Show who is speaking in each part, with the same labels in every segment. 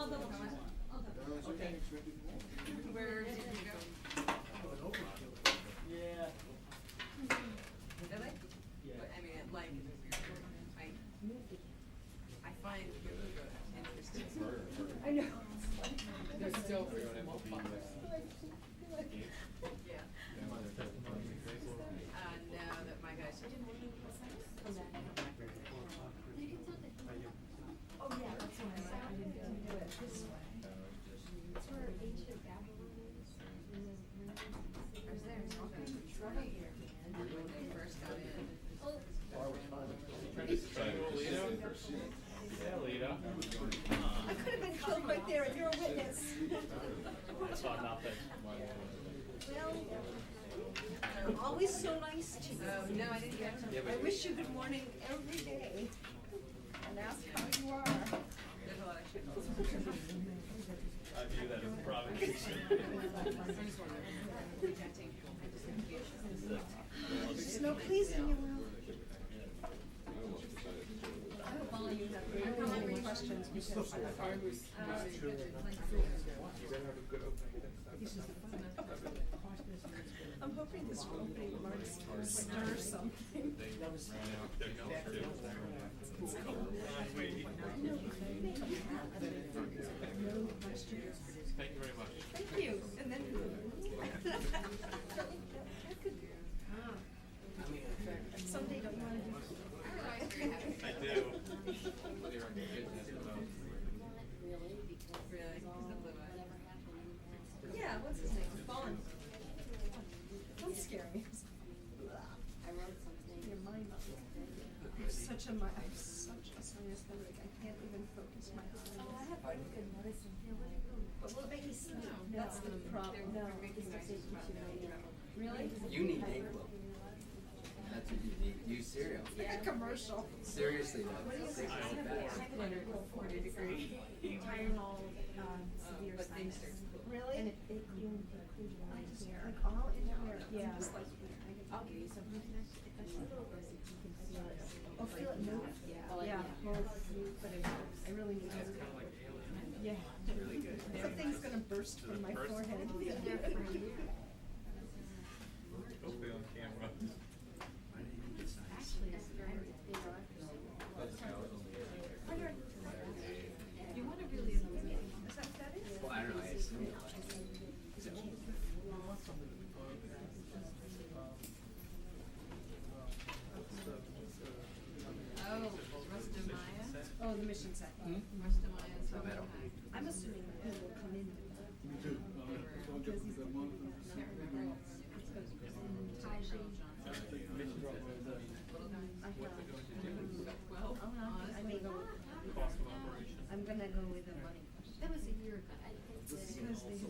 Speaker 1: I'll double check. Okay. Where did you go?
Speaker 2: Yeah.
Speaker 1: Really?
Speaker 2: Yeah.
Speaker 1: But, I mean, like, I find yoga interesting.
Speaker 3: I know.
Speaker 4: There's still for your MLB.
Speaker 1: Yeah. No, that my guys are doing.
Speaker 3: Oh yeah, that's why I didn't do it this way. It's where ancient Babylon is.
Speaker 1: I was there talking trouble here when they first got in.
Speaker 4: Yeah, Lita.
Speaker 3: I could have been killed right there, and you're a witness.
Speaker 2: I saw nothing.
Speaker 3: Well, I'm always so nice to you.
Speaker 1: No, I didn't get to.
Speaker 3: I wish you good morning every day and ask how you are.
Speaker 1: There's a lot of shit.
Speaker 2: I view that as a provocation.
Speaker 3: There's no pleasing you, Will. I hope all of you have really good questions because I'm hoping this will be Mark's stir something.
Speaker 4: Thank you very much.
Speaker 3: Thank you. And then someday don't you want to do
Speaker 4: I do.
Speaker 1: Really?
Speaker 3: Yeah, what's his name? Vaughn. Don't scare me. Your mind. I have such a serious headache. I can't even focus my eyes.
Speaker 5: Oh, I have pretty good medicine.
Speaker 3: But will it make me sleep? That's the problem.
Speaker 5: No, it's just taking too late.
Speaker 3: Really?
Speaker 6: You need Dayquil. That's what you need. Use cereal.
Speaker 3: Like a commercial.
Speaker 6: Seriously though.
Speaker 3: What do you think?
Speaker 5: I have an 40-degree Tylenol severe
Speaker 1: But things
Speaker 5: sinus.
Speaker 1: are cool.
Speaker 3: Really?
Speaker 5: And it includes one here.
Speaker 3: Like all in here.
Speaker 5: Yeah.
Speaker 3: Just like,
Speaker 5: I'll give you some. If I slip it over, you can feel it.
Speaker 3: oh, feel it move?
Speaker 5: Yeah.
Speaker 3: Yeah. Well, but I really need to. Yeah.
Speaker 4: Really good.
Speaker 3: Something's gonna burst from my forehead.
Speaker 4: Hopefully on camera.
Speaker 5: Actually, it's very, they are.
Speaker 1: You want to really.
Speaker 3: Is that what that is?
Speaker 6: Well, I don't know. I assume.
Speaker 1: Oh, Rustamaya?
Speaker 3: Oh, the mission set.
Speaker 1: Rustamaya is
Speaker 6: No matter.
Speaker 3: I'm assuming that he will come in. Because he's the one.
Speaker 1: Well,
Speaker 3: I may go.
Speaker 4: Cost of operation.
Speaker 3: I'm gonna go with the money.
Speaker 5: That was a year ago.
Speaker 3: Because they have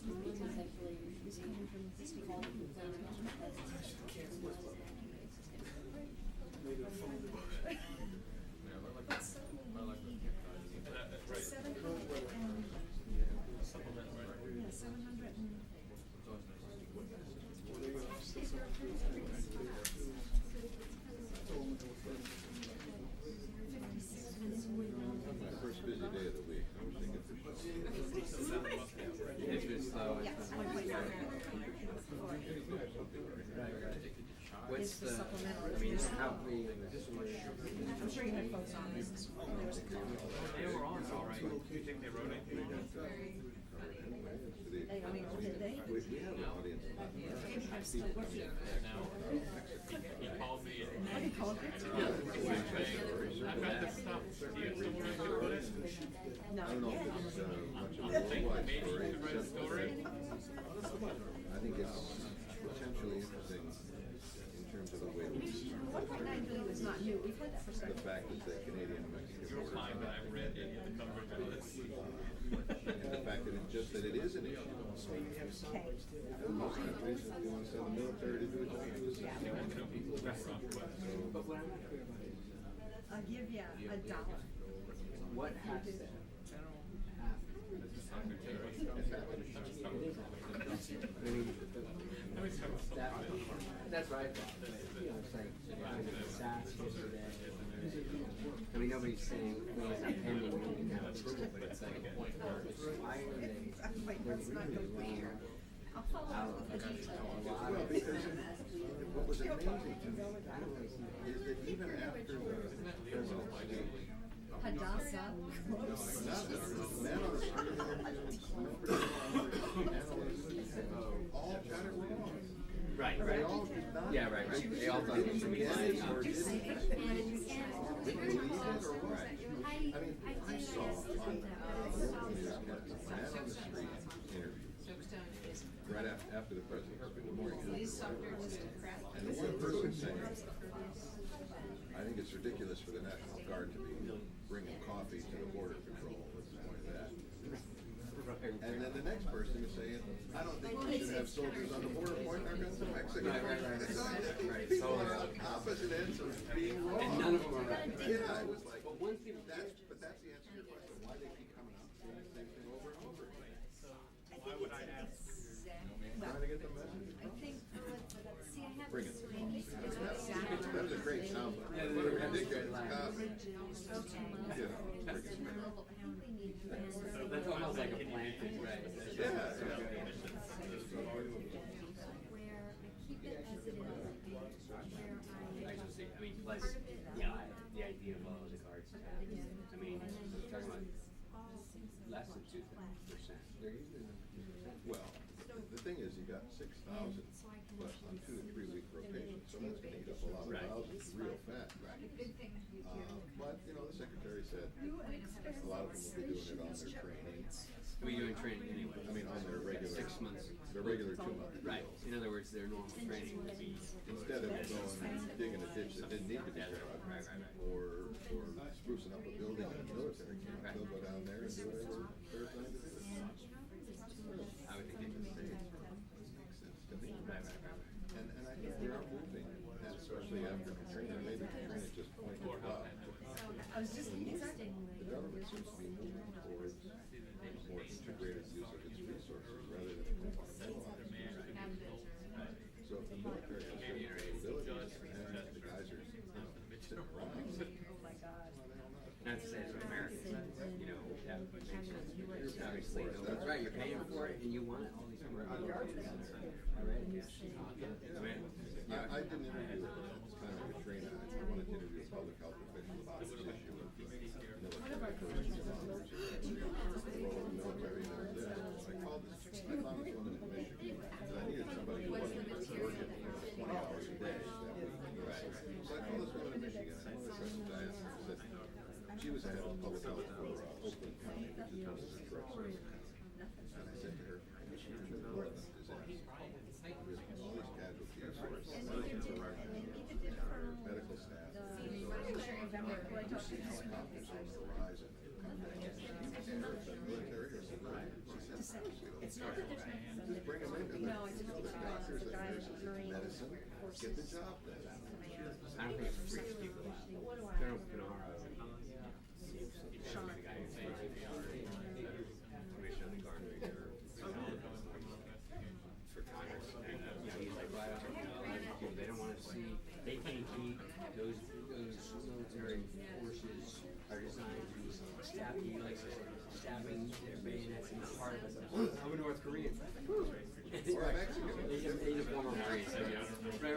Speaker 5: Because actually,
Speaker 3: he's coming from this call. But suddenly we need
Speaker 4: Right.
Speaker 3: 700 and
Speaker 4: Supplement, right?
Speaker 3: yeah, 700 and.
Speaker 7: My first busy day of the week. I wish I could push it.
Speaker 6: It's been slow.
Speaker 3: Yes,
Speaker 6: It's been
Speaker 3: 1.9.
Speaker 6: What's
Speaker 3: It's the
Speaker 6: the?
Speaker 3: supplemental.
Speaker 6: I mean, how big?
Speaker 3: I'm sure you had folks on this as well. There was a comment.
Speaker 4: They were on it all right. Do you think they wrote anything?
Speaker 3: I mean, did they?
Speaker 7: We have an audience.
Speaker 4: Now, he called me.
Speaker 3: What, he called you?
Speaker 4: I've got this stuff. Do you still want to put it?
Speaker 3: No.
Speaker 7: I don't know if it's much of
Speaker 4: I'm
Speaker 7: a
Speaker 4: thinking
Speaker 7: wide
Speaker 4: maybe you
Speaker 7: story.
Speaker 4: could write a story.
Speaker 7: I think it's potentially interesting in terms of the way we
Speaker 3: 1.9 billion is not new. We've had that for
Speaker 7: the
Speaker 3: several.
Speaker 7: fact that the Canadian-Mexican
Speaker 4: You'll
Speaker 7: border.
Speaker 4: find that I've read any of the coverage of this.
Speaker 7: And the fact that it's just that it is an issue.
Speaker 3: Okay.
Speaker 7: And most countries, if you want to send the military to do it, you do the same.
Speaker 3: I'll give you $1.
Speaker 6: What has to happen? I mean, that's right. You know, it's like SAS yesterday. I mean, nobody everybody's saying, well, it's not pending, we can have approval, but it's like a point where it's, why are they, they're really laying out a lot
Speaker 7: Well,
Speaker 6: of.
Speaker 7: because what was amazing to me is that even after the president's speech,
Speaker 1: Hadassah.
Speaker 7: man on the street interviews, analysts, all got it wrong.
Speaker 6: Right,
Speaker 7: They
Speaker 6: right.
Speaker 7: all did not.
Speaker 6: Yeah, right, right. They all thought it should be lying out.
Speaker 7: Didn't believe it or what. I mean, I saw on local newscast, man on the street interview, right after the president's speech, morning. And the one person saying, I think it's ridiculous for the National Guard to be bringing coffee to the border patrol. What's the point of that? And then the next person is saying, I don't think we should have soldiers on the border pointing our guns at Mexico.
Speaker 6: Right.
Speaker 7: People
Speaker 6: Totally.
Speaker 7: are on opposite ends of being wrong.
Speaker 6: And none of them are right.
Speaker 7: Yeah, I was like,
Speaker 6: But one thing,
Speaker 7: but that's the answer to your question. Why they keep coming out doing the same thing over and over again?
Speaker 2: Why would I ask?
Speaker 7: Trying to get the message.
Speaker 1: I think, see, I have
Speaker 7: Bring it.
Speaker 1: this range of exact.
Speaker 7: That was a great sound.
Speaker 6: Yeah,
Speaker 7: What a
Speaker 6: they were
Speaker 7: ridiculous
Speaker 6: great.
Speaker 7: comment.
Speaker 1: Okay.
Speaker 7: You know, freaking-
Speaker 6: that's almost like a planting, right?
Speaker 7: Yeah.
Speaker 1: Where I keep it as it is, where
Speaker 6: I just think, I mean, plus, yeah, the idea of all the cards, I mean, we're talking about less than 2%. They're usually 2%.
Speaker 7: Well, the thing is, you got 6,000 plus on 2 to 3 week rotation, so that's gonna eat up a lot of
Speaker 6: Right.
Speaker 7: thousands real fast. But, you know, the secretary said, a lot of them will be doing it on their training.
Speaker 6: We're doing training anyway.
Speaker 7: I mean, on their regular.
Speaker 6: 6 months.
Speaker 7: Their regular 2-month.
Speaker 6: Right. In other words, their normal training would be.
Speaker 7: Instead of going and digging a ditch that didn't need to be dug, or sprucing up a building in a military camp, they'll go down there and do whatever they're assigned to do.
Speaker 6: I would think it would be.
Speaker 7: Makes sense to me.
Speaker 6: Right.
Speaker 7: And I think we are moving, and especially after Katrina, maybe Katrina just pointed it out.
Speaker 3: I was just, exactly.
Speaker 7: The government seems to be moving towards a more integrated use of its resources rather than compartmentalizing. So if the military has certain capabilities and the guys are, sitting around.
Speaker 3: Oh my God.
Speaker 6: Not to say it's what Americans, you know, that would make sense. But obviously, that's right, you're paying for it and you want it, all these people are already.
Speaker 7: I did an interview at the time of Katrina. I wanted to interview a public health official about this issue of military first responders, the role of the military in this. I found this woman in Michigan, and I needed somebody who wasn't working 20 hours a day that week. So I called this woman in Michigan, and one of the questions I asked her was that she was the head of public health for Oakland County, which is one of the Detroit service counties. And I said to her, Commissioner, the Northern disaster, with all these casualties, medical staff, helicopters on the horizon. Military or civilian? She said,
Speaker 3: It's not that there's no.
Speaker 7: just bring them in.
Speaker 3: No, it's just
Speaker 7: The doctors and nurses and medicine, get the job done.
Speaker 6: I don't think it freaks people out. Colonel Pinaro, Sean, the guy who's commissioner of the Guard Reserve for Congress, and he's like, well, I don't know, they don't want to see, they can't keep those military forces are designed to stab you, like stabbing their bayonets in the heart of us. I'm a North Korean.
Speaker 7: Or a Mexican.
Speaker 6: He's a former Marine. Right.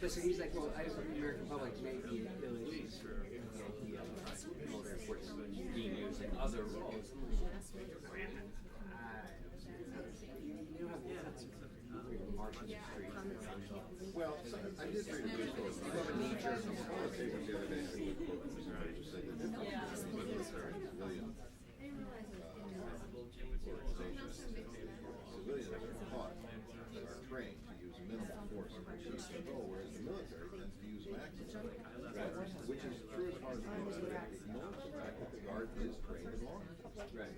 Speaker 6: So he's like, well, I just think the American public may be illegal for the idea of military forces being used in other roles. You don't have marching the streets.
Speaker 7: Well, I did read a good quote. You have a knee-jerk. One of the papers the other day had a good quote from somebody who said the difference between military and civilian organizations. Civilians are taught, are trained to use minimal force to achieve their goal, whereas the military tends to use maximum. Right. Which is true as far as the military ignores the fact that the Guard is trained in law.
Speaker 6: Right.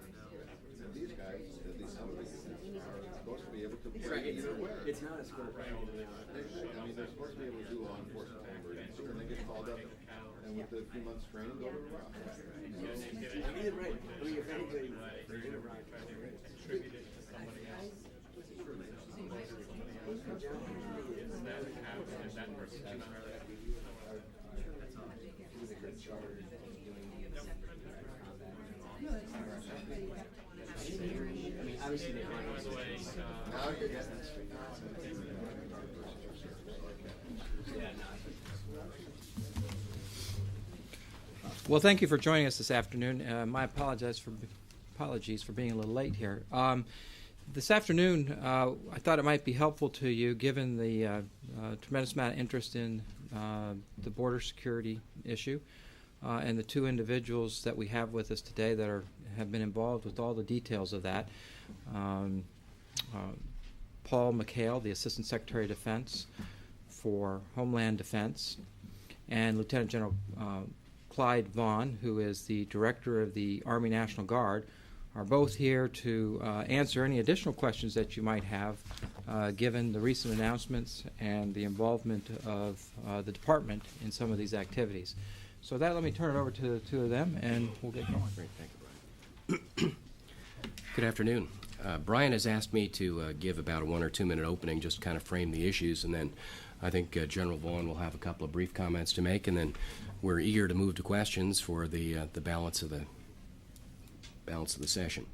Speaker 7: And these guys, at least some of these, are supposed to be able to
Speaker 6: Right.
Speaker 7: play either way.
Speaker 6: It's not a sport.
Speaker 7: I mean, they're supposed to be able to do law enforcement in emergency, and they get called up, and with a few months training, go to Iraq.
Speaker 6: I mean, you're right. I mean, if anybody, they're in Iraq.
Speaker 2: Attributed to somebody else. That person cannot.
Speaker 6: started doing the I mean, obviously they want to
Speaker 7: Now you're getting this.
Speaker 8: Well, thank you for joining us this afternoon. My apologies for being a little late here. This afternoon, I thought it might be helpful to you, given the tremendous amount of interest in the border security issue and the two individuals that we have with us today that have been involved with all the details of that. Paul McHale, the Assistant Secretary of Defense for Homeland Defense, and Lieutenant General Clyde Vaughn, who is the Director of the Army National Guard, are both here to answer any additional questions that you might have given the recent announcements and the involvement of the department in some of these activities. So with that, let me turn it over to the two of them, and we'll get going.
Speaker 9: Great, thank you, Brian. Good afternoon. Brian has asked me to give about a 1 or 2 minute opening, just to kind of frame the issues, and then I think General Vaughn will have a couple of brief comments to make, and then we're eager to move to questions for the balance of the session.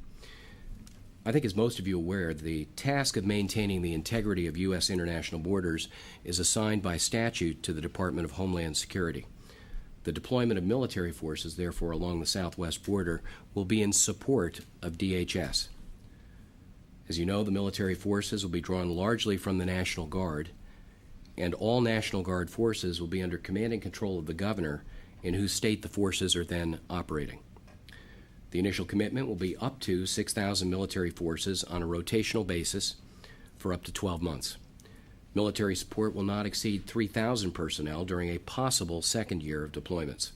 Speaker 9: I think, as most of you are aware, the task of maintaining the integrity of U.S. international borders is assigned by statute to the Department of Homeland Security. The deployment of military forces, therefore, along the southwest border will be in support of DHS. As you know, the military forces will be drawn largely from the National Guard, and all National Guard forces will be under command and control of the governor, in whose state the forces are then operating. The initial commitment will be up to 6,000 military forces on a rotational basis for up to 12 months. Military support will not exceed 3,000 personnel during a possible second year of deployments.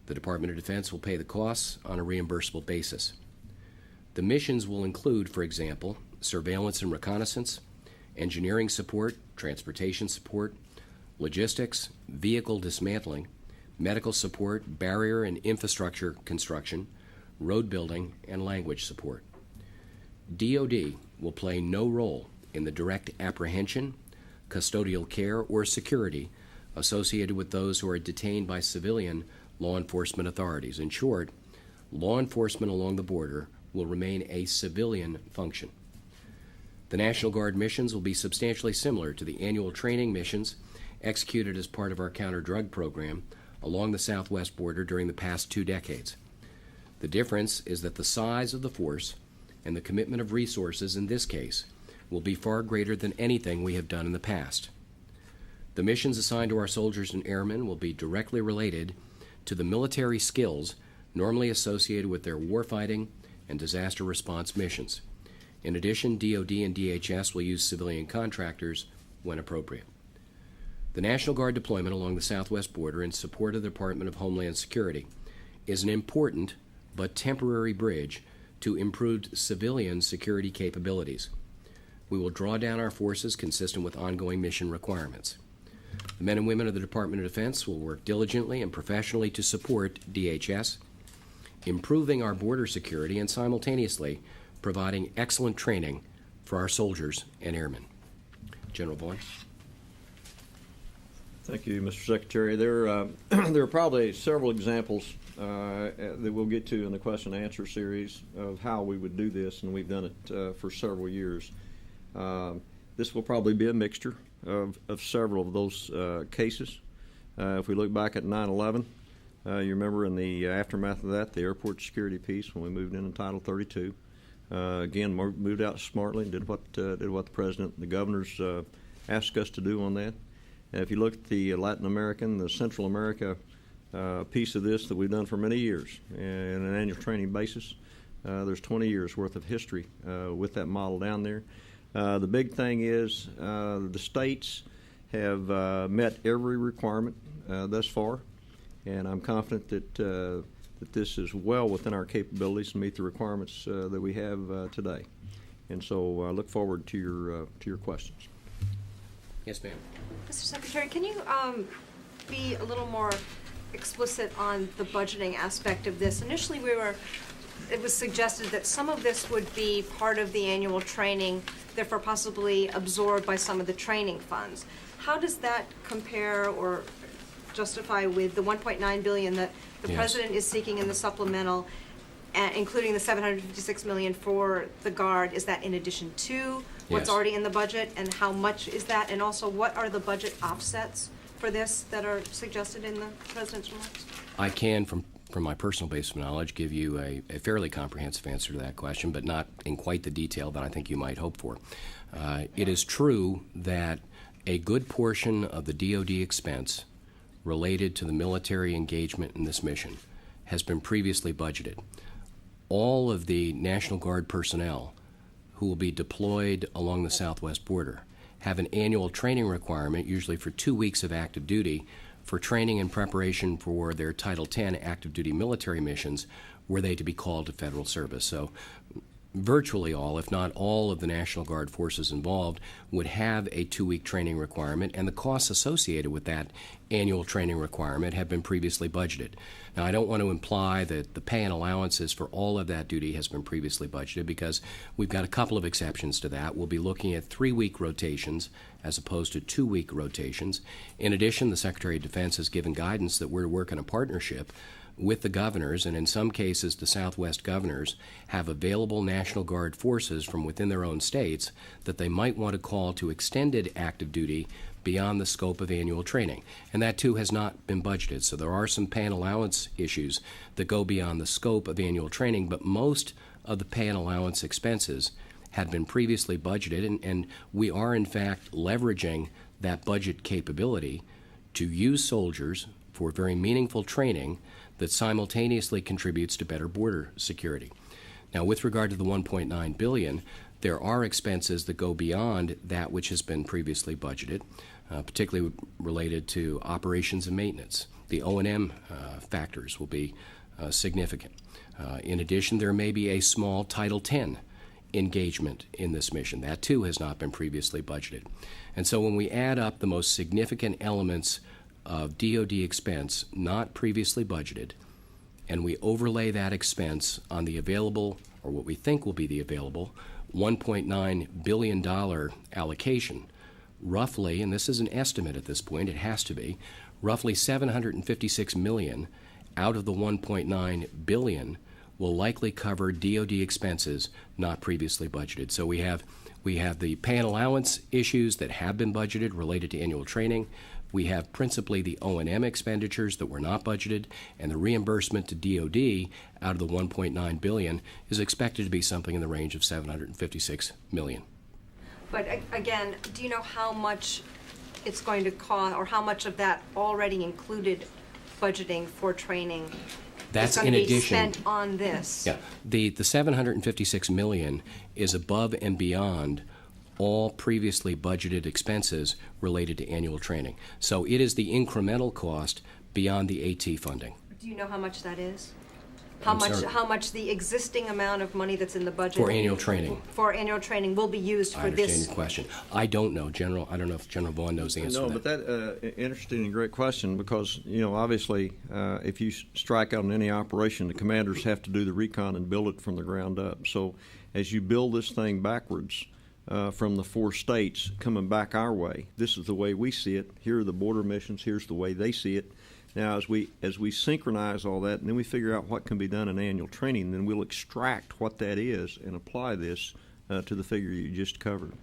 Speaker 9: The Department of Defense will pay the costs on a reimbursable basis. The missions will include, for example, surveillance and reconnaissance, engineering support, transportation support, logistics, vehicle dismantling, medical support, barrier and infrastructure construction, road building, and language support. DoD will play no role in the direct apprehension, custodial care, or security associated with those who are detained by civilian law enforcement authorities. In short, law enforcement along the border will remain a civilian function. The National Guard missions will be substantially similar to the annual training missions executed as part of our counter-drug program along the southwest border during the past 2 decades. The difference is that the size of the force and the commitment of resources in this case will be far greater than anything we have done in the past. The missions assigned to our soldiers and airmen will be directly related to the military skills normally associated with their warfighting and disaster response missions. In addition, DoD and DHS will use civilian contractors when appropriate. The National Guard deployment along the southwest border in support of the Department of Homeland Security is an important but temporary bridge to improved civilian security capabilities. We will draw down our forces consistent with ongoing mission requirements. The men and women of the Department of Defense will work diligently and professionally to support DHS, improving our border security and simultaneously providing excellent training for our soldiers and airmen. General Vaughn.
Speaker 10: Thank you, Mr. Secretary. There are probably several examples that we'll get to in the question and answer series of how we would do this, and we've done it for several years. This will probably be a mixture of several of those cases. If we look back at 9/11, you remember in the aftermath of that, the airport security piece when we moved in Title 32. Again, moved out smartly and did what the President and the governors asked us to do on that. If you look at the Latin American, the Central America piece of this that we've done for many years in an annual training basis, there's 20 years worth of history with that model down there. The big thing is the states have met every requirement thus far, and I'm confident that this is well within our capabilities to meet the requirements that we have today. And so I look forward to your questions.
Speaker 9: Yes, ma'am.
Speaker 3: Mr. Secretary, can you be a little more explicit on the budgeting aspect of this? Initially, it was suggested that some of this would be part of the annual training, therefore possibly absorbed by some of the training funds. How does that compare or justify with the 1.9 billion that the
Speaker 9: Yes.
Speaker 3: president is seeking in the supplemental, including the 756 million for the Guard? Is that in addition to what's
Speaker 9: Yes.
Speaker 3: already in the budget, and how much is that? And also, what are the budget offsets for this that are suggested in the president's remarks?
Speaker 9: I can, from my personal base of knowledge, give you a fairly comprehensive answer to that question, but not in quite the detail that I think you might hope for. It is true that a good portion of the DoD expense related to the military engagement in this mission has been previously budgeted. All of the National Guard personnel who will be deployed along the southwest border have an annual training requirement, usually for 2 weeks of active duty, for training and preparation for their Title X active duty military missions were they to be called to federal service. So virtually all, if not all, of the National Guard forces involved would have a 2-week training requirement, and the costs associated with that annual training requirement have been previously budgeted. Now, I don't want to imply that the pay and allowances for all of that duty has been previously budgeted, because we've got a couple of exceptions to that. We'll be looking at 3-week rotations as opposed to 2-week rotations. In addition, the Secretary of Defense has given guidance that we're to work in a partnership with the governors, and in some cases the Southwest governors have available National Guard forces from within their own states that they might want to call to extended active duty beyond the scope of annual training. And that too has not been budgeted. So there are some pay and allowance issues that go beyond the scope of annual training, but most of the pay and allowance expenses had been previously budgeted, and we are in fact leveraging that budget capability to use soldiers for very meaningful training that simultaneously contributes to better border security. Now, with regard to the $1.9 billion, there are expenses that go beyond that which has been previously budgeted, particularly related to operations and maintenance. The O&M factors will be significant. In addition, there may be a small Title X engagement in this mission. That too has not been previously budgeted. And so when we add up the most significant elements of DoD expense not previously budgeted, and we overlay that expense on the available, or what we think will be the available, $1.9 billion allocation, roughly, and this is an estimate at this point, it has to be, roughly $756 million out of the $1.9 billion will likely cover DoD expenses not previously budgeted. So we have the pay and allowance issues that have been budgeted related to annual training. We have principally the O&M expenditures that were not budgeted, and the reimbursement to DoD out of the $1.9 billion is expected to be something in the range of $756 million.
Speaker 3: But again, do you know how much it's going to cost, or how much of that already included budgeting for training
Speaker 9: That's
Speaker 3: is
Speaker 9: in
Speaker 3: going to be
Speaker 9: addition.
Speaker 3: spent on this?
Speaker 9: Yeah, the $756 million is above and beyond all previously budgeted expenses related to annual training. So it is the incremental cost beyond the AT funding.
Speaker 3: Do you know how much that is?
Speaker 9: I'm sorry.
Speaker 3: How much the existing amount of money that's in the budget
Speaker 9: For annual training.
Speaker 3: for annual training will be used
Speaker 9: I
Speaker 3: for
Speaker 9: understand
Speaker 3: this?
Speaker 9: your question. I don't know, General. I don't know if General Vaughn knows the answer
Speaker 10: No,
Speaker 9: to
Speaker 10: but
Speaker 9: that.
Speaker 10: that interesting and great question, because obviously if you strike out on any operation, the commanders have to do the recon and build it from the ground up. So as you build this thing backwards from the 4 states coming back our way, this is the way we see it. Here are the border missions. Here's the way they see it. Now, as we synchronize all that, and then we figure out what can be done in annual training, then we'll extract what that is and apply this to the figure you just covered.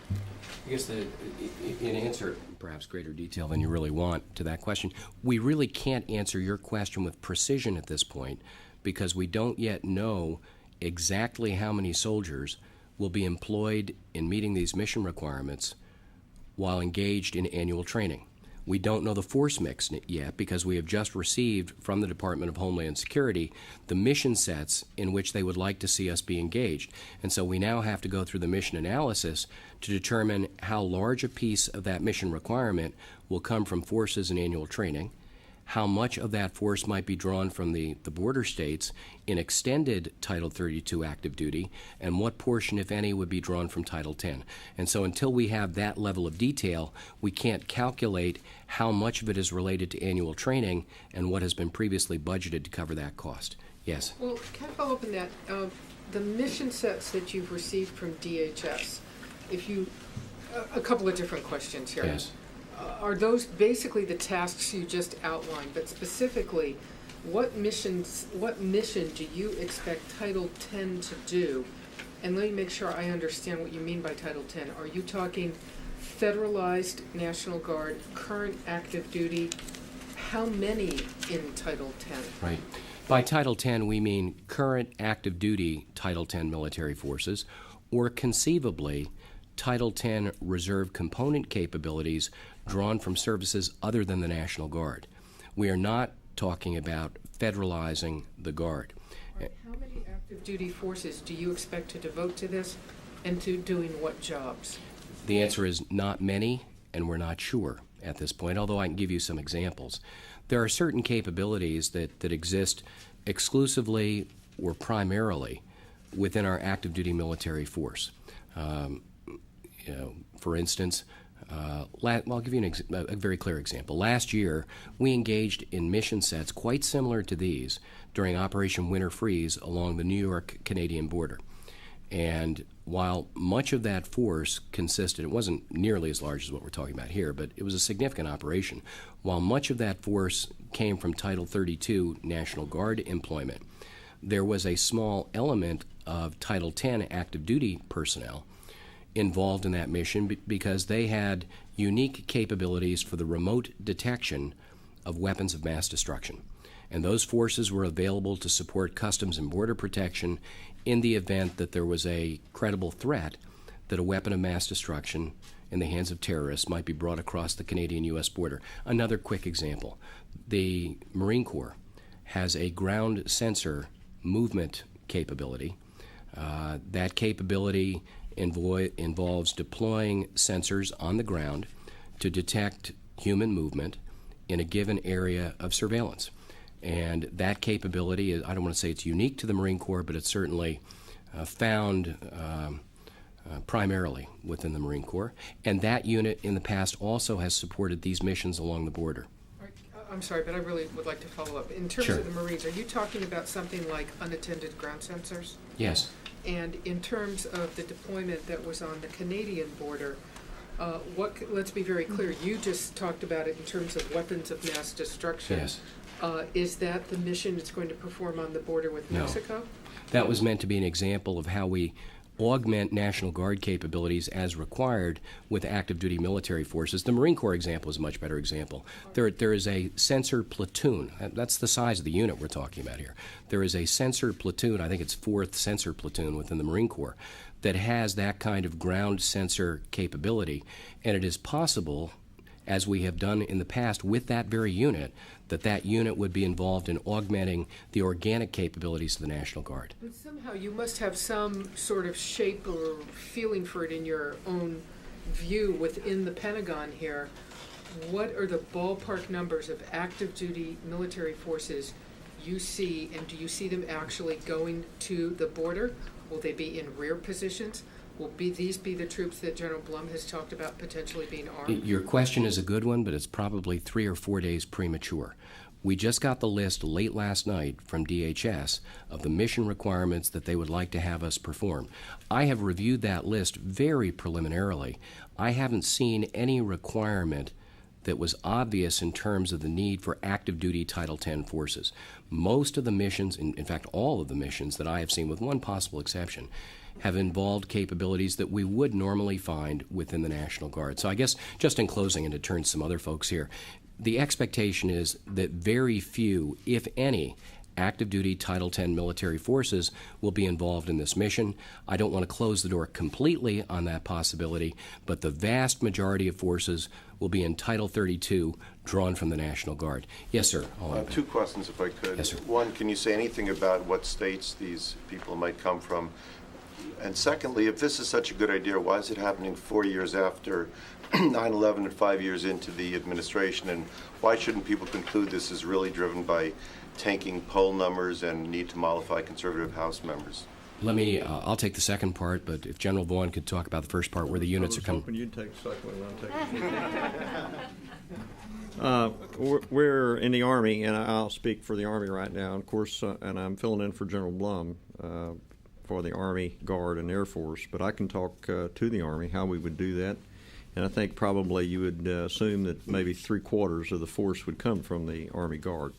Speaker 9: I guess in answer, perhaps greater detail than you really want to that question, we really can't answer your question with precision at this point, because we don't yet know exactly how many soldiers will be employed in meeting these mission requirements while engaged in annual training. We don't know the force mix yet, because we have just received from the Department of Homeland Security the mission sets in which they would like to see us be engaged. And so we now have to go through the mission analysis to determine how large a piece of that mission requirement will come from forces in annual training, how much of that force might be drawn from the border states in extended Title 32 active duty, and what portion, if any, would be drawn from Title 10. And so until we have that level of detail, we can't calculate how much of it is related to annual training and what has been previously budgeted to cover that cost. Yes?
Speaker 4: Well, can I follow up on that? The mission sets that you've received from DHS, a couple of different questions here.
Speaker 9: Yes.
Speaker 11: are those basically the tasks you just outlined, but specifically, what mission do you expect Title 10 to do? And let me make sure I understand what you mean by Title 10. Are you talking federalized National Guard, current active duty? How many in Title 10?
Speaker 9: Right. By Title 10, we mean current active duty Title 10 military forces, or conceivably Title 10 reserve component capabilities drawn from services other than the National Guard. We are not talking about federalizing the Guard.
Speaker 11: Right. How many active duty forces do you expect to devote to this, and to doing what jobs?
Speaker 9: The answer is not many, and we're not sure at this point, although I can give you some examples. There are certain capabilities that exist exclusively or primarily within our active duty military force. For instance, I'll give you a very clear example. Last year, we engaged in mission sets quite similar to these during Operation Winter Freeze along the New York-Canadian border. And while much of that force consisted, it wasn't nearly as large as what we're talking about here, but it was a significant operation. While much of that force came from Title 32 National Guard employment, there was a small element of Title 10 active duty personnel involved in that mission because they had unique capabilities for the remote detection of weapons of mass destruction. And those forces were available to support Customs and Border Protection in the event that there was a credible threat that a weapon of mass destruction in the hands of terrorists might be brought across the Canadian-U.S. border. Another quick example. The Marine Corps has a ground sensor movement capability. That capability involves deploying sensors on the ground to detect human movement in a given area of surveillance. And that capability, I don't want to say it's unique to the Marine Corps, but it's certainly found primarily within the Marine Corps. And that unit in the past also has supported these missions along the border.
Speaker 11: I'm sorry, but I really would like to follow up. In terms
Speaker 9: Sure.
Speaker 11: of the Marines, are you talking about something like unattended ground sensors?
Speaker 9: Yes.
Speaker 11: And in terms of the deployment that was on the Canadian border, let's be very clear, you just talked about it in terms of weapons of mass destruction.
Speaker 9: Yes.
Speaker 11: Is that the mission it's going to perform on the border with
Speaker 9: No.
Speaker 11: Mexico?
Speaker 9: That was meant to be an example of how we augment National Guard capabilities as required with active duty military forces. The Marine Corps example is a much better example. There is a sensor platoon. That's the size of the unit we're talking about here. There is a sensor platoon, I think it's 4th sensor platoon within the Marine Corps, that has that kind of ground sensor capability. And it is possible, as we have done in the past with that very unit, that unit would be involved in augmenting the organic capabilities of the National Guard.
Speaker 11: But somehow you must have some sort of shape or feeling for it in your own view within the Pentagon here. What are the ballpark numbers of active duty military forces you see, and do you see them actually going to the border? Will they be in rear positions? Will these be the troops that General Blum has talked about potentially being armed?
Speaker 9: Your question is a good one, but it's probably 3 or 4 days premature. We just got the list late last night from DHS of the mission requirements that they would like to have us perform. I have reviewed that list very preliminarily. I haven't seen any requirement that was obvious in terms of the need for active duty Title 10 forces. Most of the missions, in fact all of the missions that I have seen with one possible exception, have involved capabilities that we would normally find within the National Guard. So I guess just in closing, and to turn to some other folks here, the expectation is that very few, if any, active duty Title 10 military forces will be involved in this mission. I don't want to close the door completely on that possibility, but the vast majority of forces will be in Title 32 drawn from the National Guard. Yes, sir.
Speaker 7: 2 questions, if I could.
Speaker 9: Yes, sir.
Speaker 7: One, can you say anything about what states these people might come from? And secondly, if this is such a good idea, why is it happening 4 years after 9/11 and 5 years into the administration? And why shouldn't people conclude this is really driven by tanking poll numbers and need to mollify conservative House members?
Speaker 9: Let me, I'll take the second part, but if General Vaughn could talk about the first part where the units are coming.
Speaker 10: I was hoping you'd take the second one and I'll take it. We're in the Army, and I'll speak for the Army right now, of course, and I'm filling in for General Blum for the Army, Guard, and Air Force, but I can talk to the Army how we would do that. and I think probably you would assume that maybe 3/4 of the force would come from the Army Guard.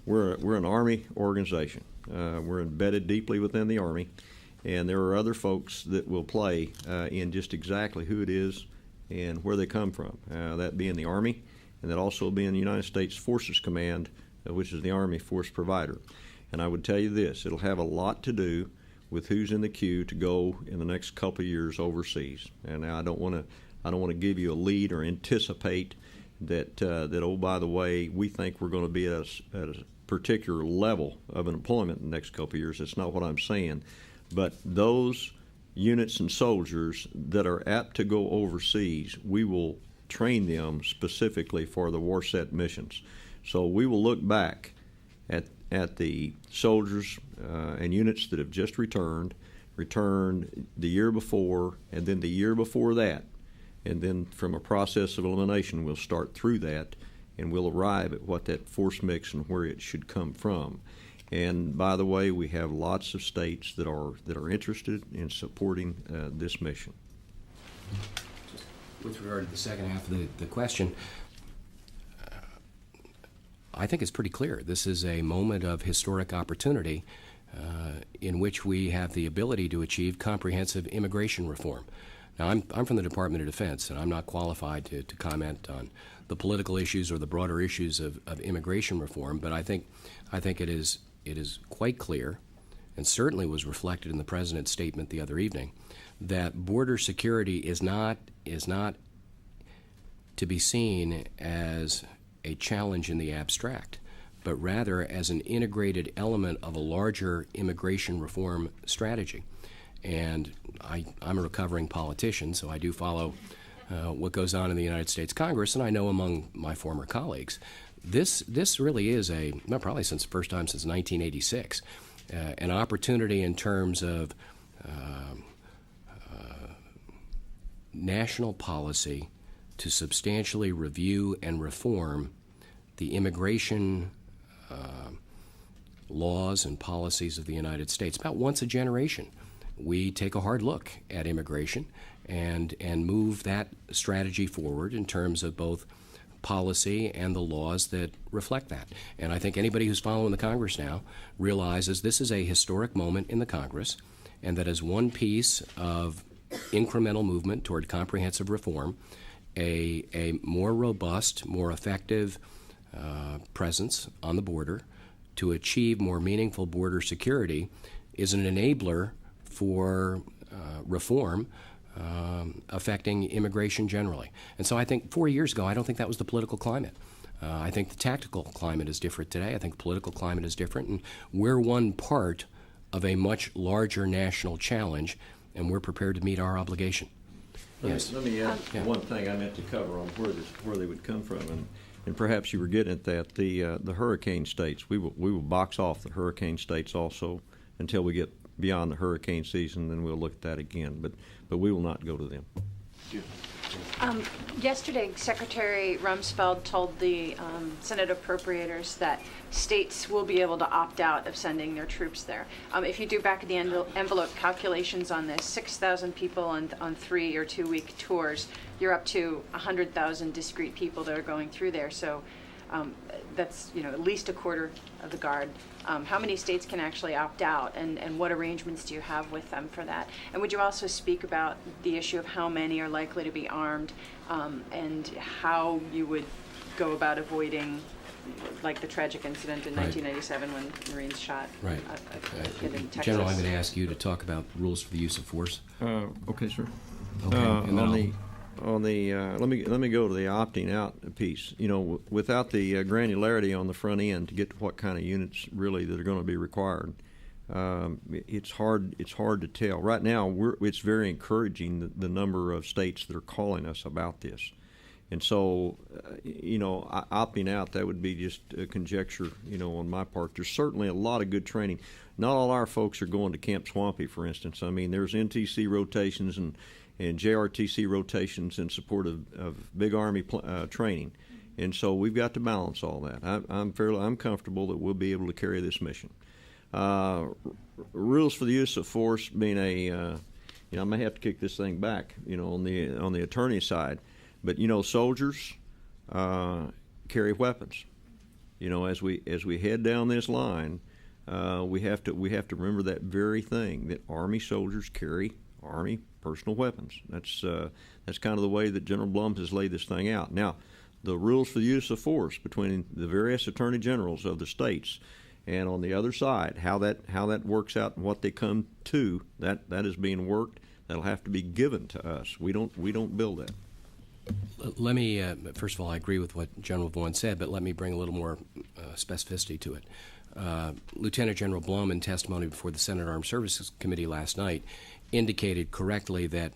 Speaker 10: We're an Army organization. We're embedded deeply within the Army, and there are other folks that will play in just exactly who it is and where they come from, that being the Army, and that also being the United States Forces Command, which is the Army force provider. And I would tell you this, it'll have a lot to do with who's in the queue to go in the next couple of years overseas. And I don't want to give you a lead or anticipate that oh, by the way, we think we're going to be at a particular level of employment in the next couple of years. That's not what I'm saying. But those units and soldiers that are apt to go overseas, we will train them specifically for the WARSET missions. So we will look back at the soldiers and units that have just returned the year before, and then the year before that. And then from a process of elimination, we'll start through that, and we'll arrive at what that force mix and where it should come from. And by the way, we have lots of states that are interested in supporting this mission.
Speaker 9: With regard to the second half of the question, I think it's pretty clear. This is a moment of historic opportunity in which we have the ability to achieve comprehensive immigration reform. Now, I'm from the Department of Defense, and I'm not qualified to comment on the political issues or the broader issues of immigration reform, but I think it is quite clear, and certainly was reflected in the President's statement the other evening, that border security is not to be seen as a challenge in the abstract, but rather as an integrated element of a larger immigration reform strategy. And I'm a recovering politician, so I do follow what goes on in the United States Congress, and I know among my former colleagues, this really is probably since the first time since 1986, an opportunity in terms of national policy to substantially review and reform the immigration laws and policies of the United States. About once a generation, we take a hard look at immigration and move that strategy forward in terms of both policy and the laws that reflect that. And I think anybody who's following the Congress now realizes this is a historic moment in the Congress, and that as one piece of incremental movement toward comprehensive reform, a more robust, more effective presence on the border to achieve more meaningful border security is an enabler for reform affecting immigration generally. And so I think 4 years ago, I don't think that was the political climate. I think the tactical climate is different today. I think the political climate is different, and we're one part of a much larger national challenge, and we're prepared to meet our obligation. Yes.
Speaker 10: Let me add one thing I meant to cover on where they would come from, and perhaps you were getting at that. The hurricane states, we will box off the hurricane states also until we get beyond the hurricane season. Then we'll look at that again, but we will not go to them.
Speaker 1: Yesterday, Secretary Rumsfeld told the Senate appropriators that states will be able to opt out of sending their troops there. If you do back of the envelope calculations on this, 6,000 people on 3 or 2 week tours, you're up to 100,000 discrete people that are going through there. So that's at least a quarter of the Guard. How many states can actually opt out, and what arrangements do you have with them for that? And would you also speak about the issue of how many are likely to be armed, and how you would go about avoiding, like the tragic incident in 1997 when Marines shot a kid in Texas?
Speaker 9: General, I'm going to ask you to talk about rules for the use of force.
Speaker 10: Okay, sir.
Speaker 9: Okay.
Speaker 10: Let me go to the opting out piece. Without the granularity on the front end to get to what kind of units really that are going to be required, it's hard to tell. Right now, it's very encouraging the number of states that are calling us about this, and so opting out, that would be just a conjecture on my part. There's certainly a lot of good training. Not all our folks are going to Camp Swampy, for instance. I mean, there's NTC rotations and JRTC rotations in support of big Army training, and so we've got to balance all that. I'm comfortable that we'll be able to carry this mission. Rules for the use of force being I may have to kick this thing back, on the attorney side. But soldiers carry weapons. As we head down this line, we have to remember that very thing, that Army soldiers carry Army personal weapons. That's kind of the way that General Blum has laid this thing out. Now, the rules for the use of force between the various attorney generals of the states and on the other side, how that works out and what they come to, that is being worked. That'll have to be given to us. We don't build that.
Speaker 9: Let me, first of all, I agree with what General Vaughn said, but let me bring a little more specificity to it. Lieutenant General Blum, in testimony before the Senate Armed Services Committee last night, indicated correctly that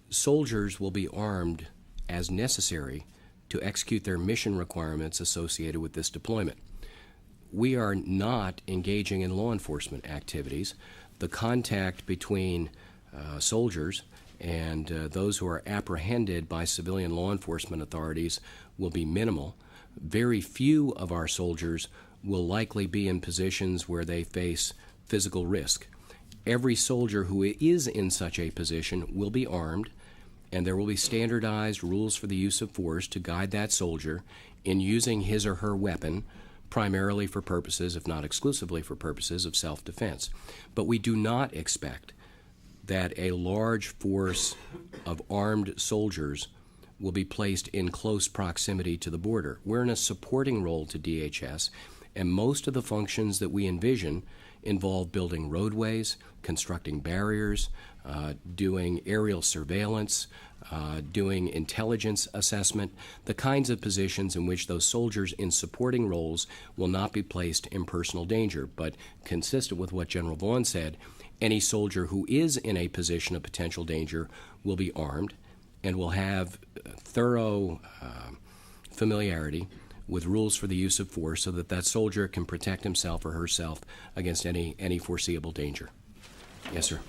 Speaker 9: soldiers will be armed as necessary to execute their mission requirements associated with this deployment. We are not engaging in law enforcement activities. The contact between soldiers and those who are apprehended by civilian law enforcement authorities will be minimal. Very few of our soldiers will likely be in positions where they face physical risk. Every soldier who is in such a position will be armed, and there will be standardized rules for the use of force to guide that soldier in using his or her weapon, primarily for purposes, if not exclusively for purposes, of self-defense. But we do not expect that a large force of armed soldiers will be placed in close proximity to the border. We're in a supporting role to DHS, and most of the functions that we envision involve building roadways, constructing barriers, doing aerial surveillance, doing intelligence assessment, the kinds of positions in which those soldiers in supporting roles will not be placed in personal danger. But consistent with what General Vaughn said, any soldier who is in a position of potential danger will be armed and will have thorough familiarity with rules for the use of force so that that soldier can protect himself or herself against any foreseeable danger. Yes, sir.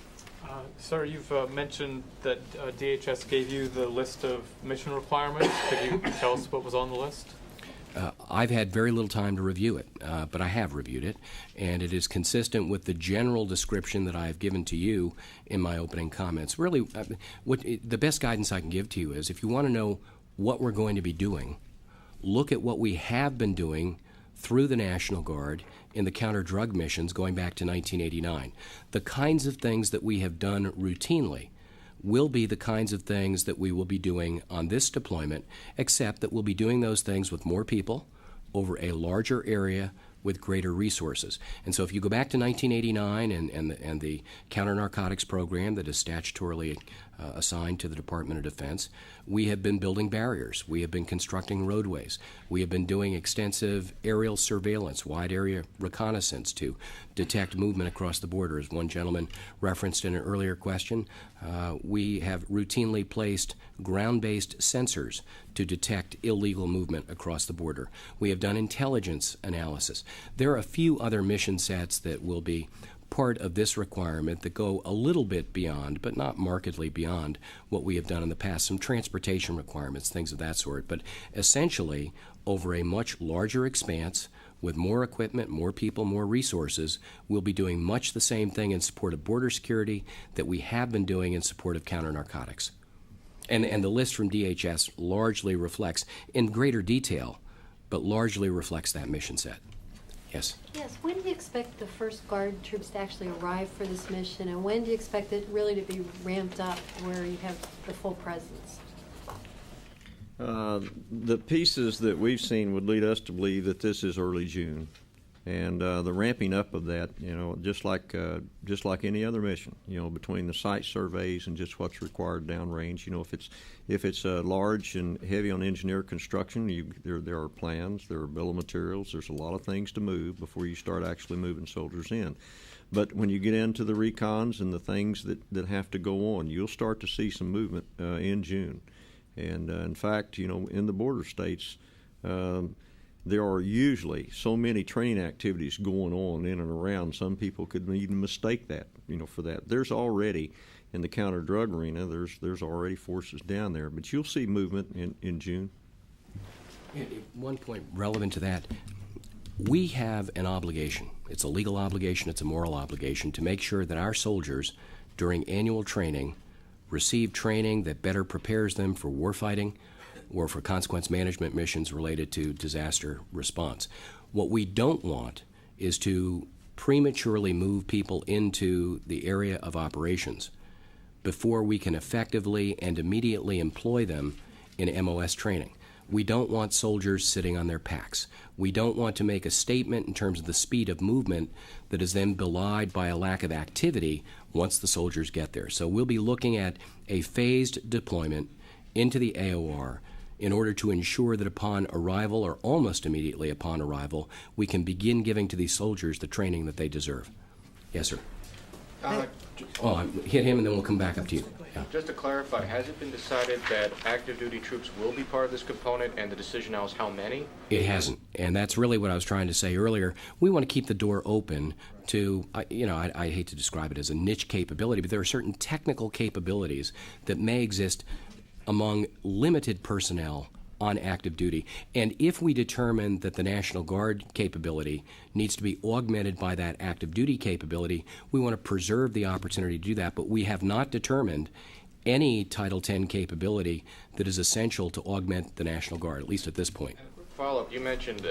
Speaker 2: Sir, you've mentioned that DHS gave you the list of mission requirements. Could you tell us what was on the list?
Speaker 9: I've had very little time to review it, but I have reviewed it, and it is consistent with the general description that I have given to you in my opening comments. Really, the best guidance I can give to you is if you want to know what we're going to be doing, look at what we have been doing through the National Guard in the counter-drug missions going back to 1989. The kinds of things that we have done routinely will be the kinds of things that we will be doing on this deployment, except that we'll be doing those things with more people over a larger area with greater resources. And so if you go back to 1989 and the counter-narcotics program that is statutorily assigned to the Department of Defense, we have been building barriers. We have been constructing roadways. We have been doing extensive aerial surveillance, wide area reconnaissance to detect movement across the border. As one gentleman referenced in an earlier question, we have routinely placed ground-based sensors to detect illegal movement across the border. We have done intelligence analysis. There are a few other mission sets that will be part of this requirement that go a little bit beyond, but not markedly beyond, what we have done in the past. Some transportation requirements, things of that sort. But essentially, over a much larger expanse, with more equipment, more people, more resources, we'll be doing much the same thing in support of border security that we have been doing in support of counter-narcotics. And the list from DHS largely reflects, in greater detail, but largely reflects that mission set. Yes?
Speaker 5: Yes, when do you expect the first Guard troops to actually arrive for this mission, and when do you expect it really to be ramped up where you have the full presence?
Speaker 10: The pieces that we've seen would lead us to believe that this is early June, and the ramping up of that, just like any other mission, between the site surveys and just what's required downrange. If it's large and heavy on engineer construction, there are plans, there are bill of materials, there's a lot of things to move before you start actually moving soldiers in. But when you get into the recons and the things that have to go on, you'll start to see some movement in June. And in fact, in the border states, there are usually so many training activities going on in and around. Some people could even mistake that, for that. There's already, in the counter-drug arena, there's already forces down there. But you'll see movement in June.
Speaker 9: One point relevant to that, we have an obligation. It's a legal obligation, it's a moral obligation to make sure that our soldiers, during annual training, receive training that better prepares them for warfighting, or for consequence management missions related to disaster response. What we don't want is to prematurely move people into the area of operations before we can effectively and immediately employ them in MOS training. We don't want soldiers sitting on their packs. We don't want to make a statement in terms of the speed of movement that is then belied by a lack of activity once the soldiers get there. So we'll be looking at a phased deployment into the AOR in order to ensure that upon arrival, or almost immediately upon arrival, we can begin giving to these soldiers the training that they deserve. Yes, sir. Hit him and then we'll come back up to you. Yeah.
Speaker 12: Just to clarify, has it been decided that active duty troops will be part of this component, and the decision now is how many?
Speaker 9: It hasn't, and that's really what I was trying to say earlier. We want to keep the door open to, I hate to describe it as a niche capability, but there are certain technical capabilities that may exist among limited personnel on active duty. And if we determine that the National Guard capability needs to be augmented by that active duty capability, we want to preserve the opportunity to do that. But we have not determined any Title X capability that is essential to augment the National Guard, at least at this point.
Speaker 12: And a quick follow-up, you mentioned,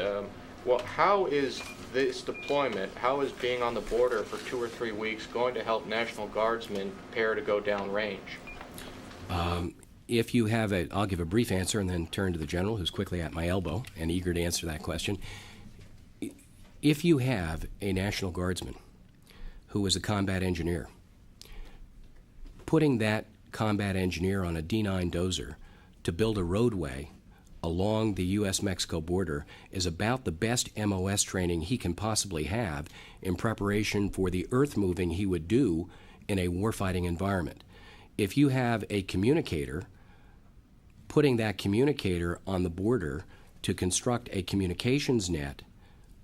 Speaker 12: how is this deployment, how is being on the border for 2 or 3 weeks going to help National Guardsmen prepare to go downrange?
Speaker 9: If you have I'll give a brief answer and then turn to the general, who's quickly at my elbow and eager to answer that question. If you have a National Guardsman who is a combat engineer, putting that combat engineer on a D9 dozer to build a roadway along the U.S.-Mexico border is about the best MOS training he can possibly have in preparation for the earth moving he would do in a warfighting environment. If you have a communicator, putting that communicator on the border to construct a communications net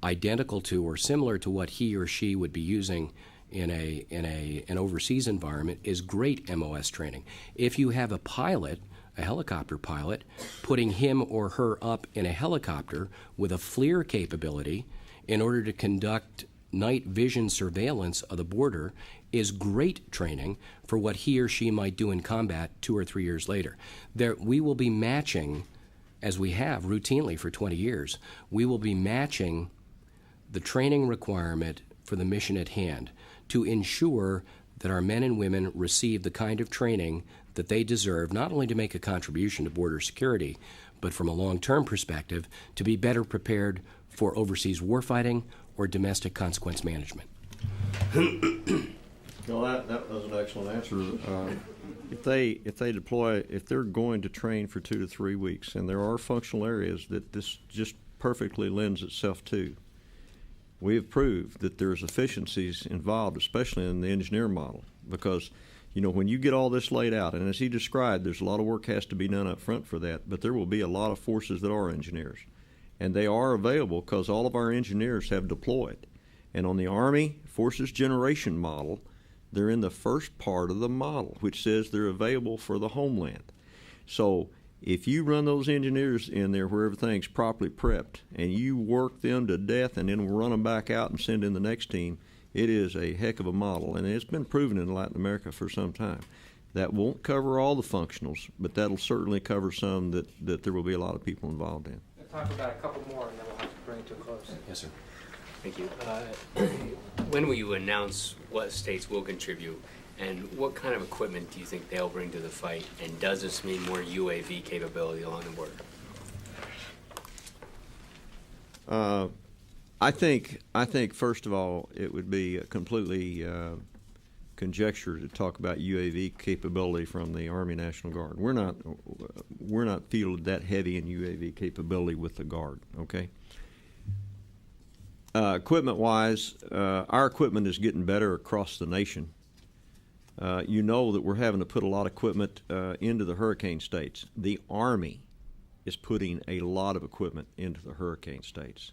Speaker 9: identical to or similar to what he or she would be using in an overseas environment is great MOS training. If you have a pilot, a helicopter pilot, putting him or her up in a helicopter with a FLIR capability in order to conduct night vision surveillance of the border is great training for what he or she might do in combat 2 or 3 years later. We will be matching, as we have routinely for 20 years, we will be matching the training requirement for the mission at hand to ensure that our men and women receive the kind of training that they deserve, not only to make a contribution to border security, but from a long-term perspective, to be better prepared for overseas warfighting or domestic consequence management.
Speaker 10: Well, that was an excellent answer. If they deploy, if they're going to train for 2 to 3 weeks, and there are functional areas that this just perfectly lends itself to, we have proved that there's efficiencies involved, especially in the engineer model, because when you get all this laid out, and as he described, there's a lot of work has to be done up front for that, but there will be a lot of forces that are engineers, and they are available because all of our engineers have deployed. And on the Army Forces Generation model, they're in the first part of the model, which says they're available for the Homeland. So if you run those engineers in there where everything's properly prepped and you work them to death and then run them back out and send in the next team, it is a heck of a model. And it's been proven in Latin America for some time. That won't cover all the functionals, but that'll certainly cover some that there will be a lot of people involved in.
Speaker 6: We'll talk about a couple more and then we'll have to bring it to a close.
Speaker 9: Yes, sir.
Speaker 6: Thank you. When will you announce what states will contribute, and what kind of equipment do you think they'll bring to the fight, and does this mean more UAV capability along the border?
Speaker 10: I think first of all, it would be completely conjecture to talk about UAV capability from the Army National Guard. We're not fielded that heavy in UAV capability with the Guard. Okay. Equipment-wise, our equipment is getting better across the nation. You know that we're having to put a lot of equipment into the hurricane states. The Army is putting a lot of equipment into the hurricane states.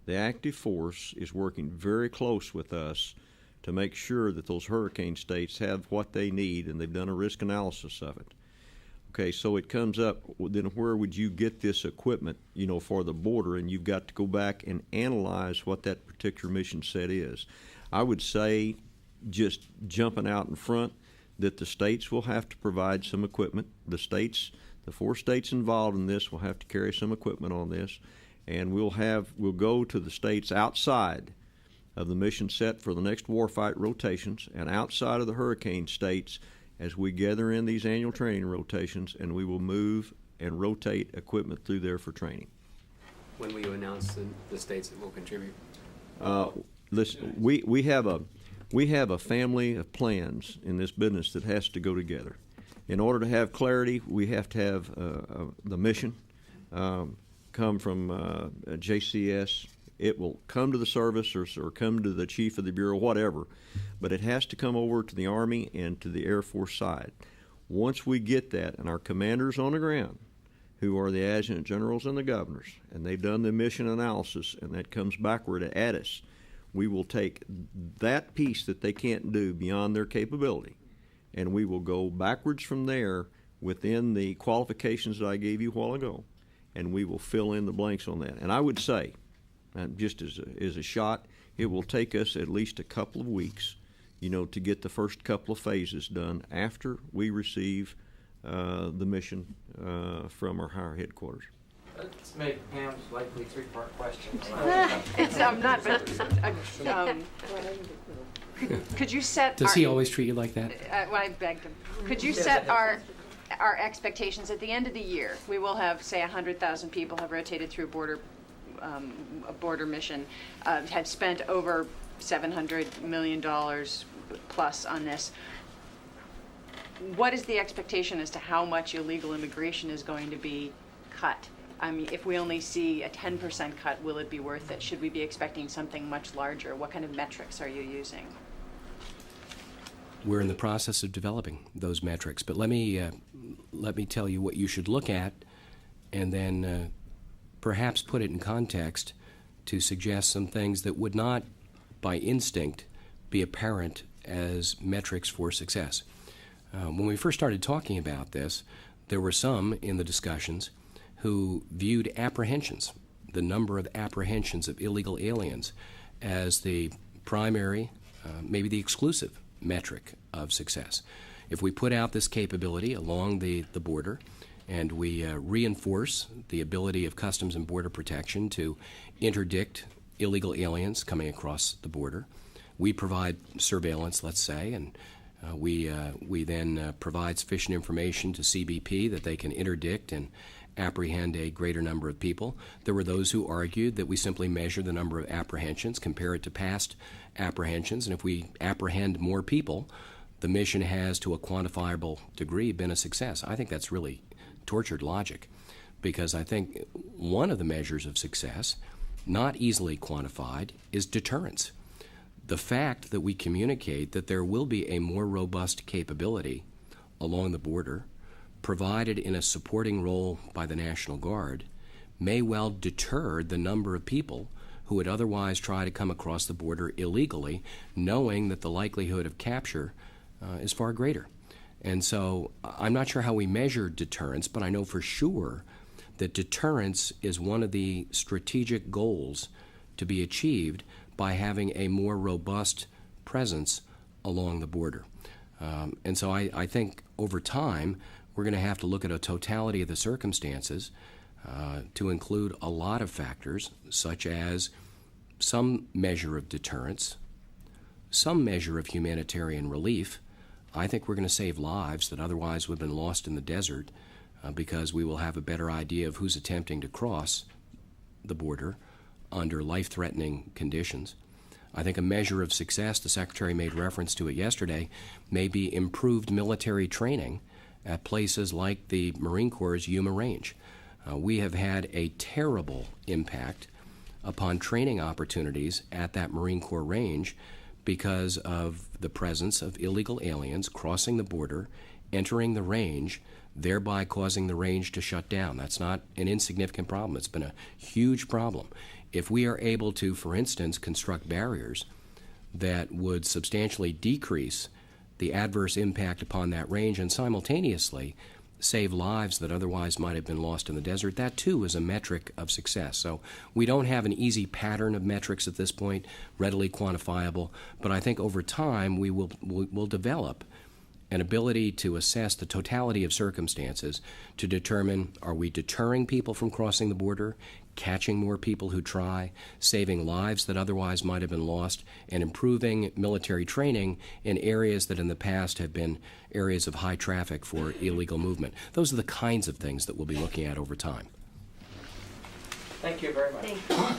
Speaker 10: The active force is working very close with us to make sure that those hurricane states have what they need, and they've done a risk analysis of it. Okay, so it comes up, then where would you get this equipment, for the border, and you've got to go back and analyze what that particular mission set is. I would say, just jumping out in front, that the states will have to provide some equipment. The The 4 states involved in this will have to carry some equipment on this, and we'll go to the states outside of the mission set for the next warfight rotations and outside of the hurricane states as we gather in these annual training rotations, and we will move and rotate equipment through there for training.
Speaker 13: When will you announce the states that will contribute?
Speaker 10: Listen, we have a family of plans in this business that has to go together. In order to have clarity, we have to have the mission come from JCS. It will come to the service or come to the chief of the bureau, whatever, but it has to come over to the Army and to the Air Force side. Once we get that, and our commanders on the ground, who are the adjutant generals and the governors, and they've done the mission analysis, and that comes backward at us, we will take that piece that they can't do beyond their capability, and we will go backwards from there within the qualifications that I gave you a while ago, and we will fill in the blanks on that. And I would say, just as a shot, it will take us at least a couple of weeks, to get the first couple of phases done after we receive the mission from our higher headquarters.
Speaker 8: Let's make Pam's likely 3-part question.
Speaker 1: It's not, but could you set?
Speaker 9: Does he always treat you like that?
Speaker 1: Well, I begged him. Could you set our expectations at the end of the year? We will have, say, 100,000 people have rotated through a border mission, have spent over $700 million plus on this. What is the expectation as to how much illegal immigration is going to be cut? I mean, if we only see a 10% cut, will it be worth it? Should we be expecting something much larger? What kind of metrics are you using?
Speaker 9: We're in the process of developing those metrics, but let me tell you what you should look at, and then perhaps put it in context to suggest some things that would not, by instinct, be apparent as metrics for success. When we first started talking about this, there were some in the discussions who viewed apprehensions, the number of apprehensions of illegal aliens, as the primary, maybe the exclusive metric of success. If we put out this capability along the border and we reinforce the ability of Customs and Border Protection to interdict illegal aliens coming across the border, we provide surveillance, let's say, and we then provide sufficient information to CBP that they can interdict and apprehend a greater number of people. There were those who argued that we simply measure the number of apprehensions, compare it to past apprehensions, and if we apprehend more people, the mission has, to a quantifiable degree, been a success. I think that's really tortured logic, because I think one of the measures of success, not easily quantified, is deterrence. The fact that we communicate that there will be a more robust capability along the border, provided in a supporting role by the National Guard, may well deter the number of people who would otherwise try to come across the border illegally, knowing that the likelihood of capture is far greater. And so I'm not sure how we measure deterrence, but I know for sure that deterrence is one of the strategic goals to be achieved by having a more robust presence along the border. And so I think over time, we're going to have to look at a totality of the circumstances to include a lot of factors, such as some measure of deterrence, some measure of humanitarian relief. I think we're going to save lives that otherwise would have been lost in the desert because we will have a better idea of who's attempting to cross the border under life-threatening conditions. I think a measure of success, the Secretary made reference to it yesterday, may be improved military training at places like the Marine Corps' Yuma Range. We have had a terrible impact upon training opportunities at that Marine Corps range because of the presence of illegal aliens crossing the border, entering the range, thereby causing the range to shut down. That's not an insignificant problem. It's been a huge problem. If we are able to, for instance, construct barriers that would substantially decrease the adverse impact upon that range and simultaneously save lives that otherwise might have been lost in the desert, that too is a metric of success. So we don't have an easy pattern of metrics at this point, readily quantifiable, but I think over time we'll develop an ability to assess the totality of circumstances to determine, are we deterring people from crossing the border, catching more people who try, saving lives that otherwise might have been lost, and improving military training in areas that in the past have been areas of high traffic for illegal movement. Those are the kinds of things that we'll be looking at over time.
Speaker 12: Thank you very much.
Speaker 3: Thank you.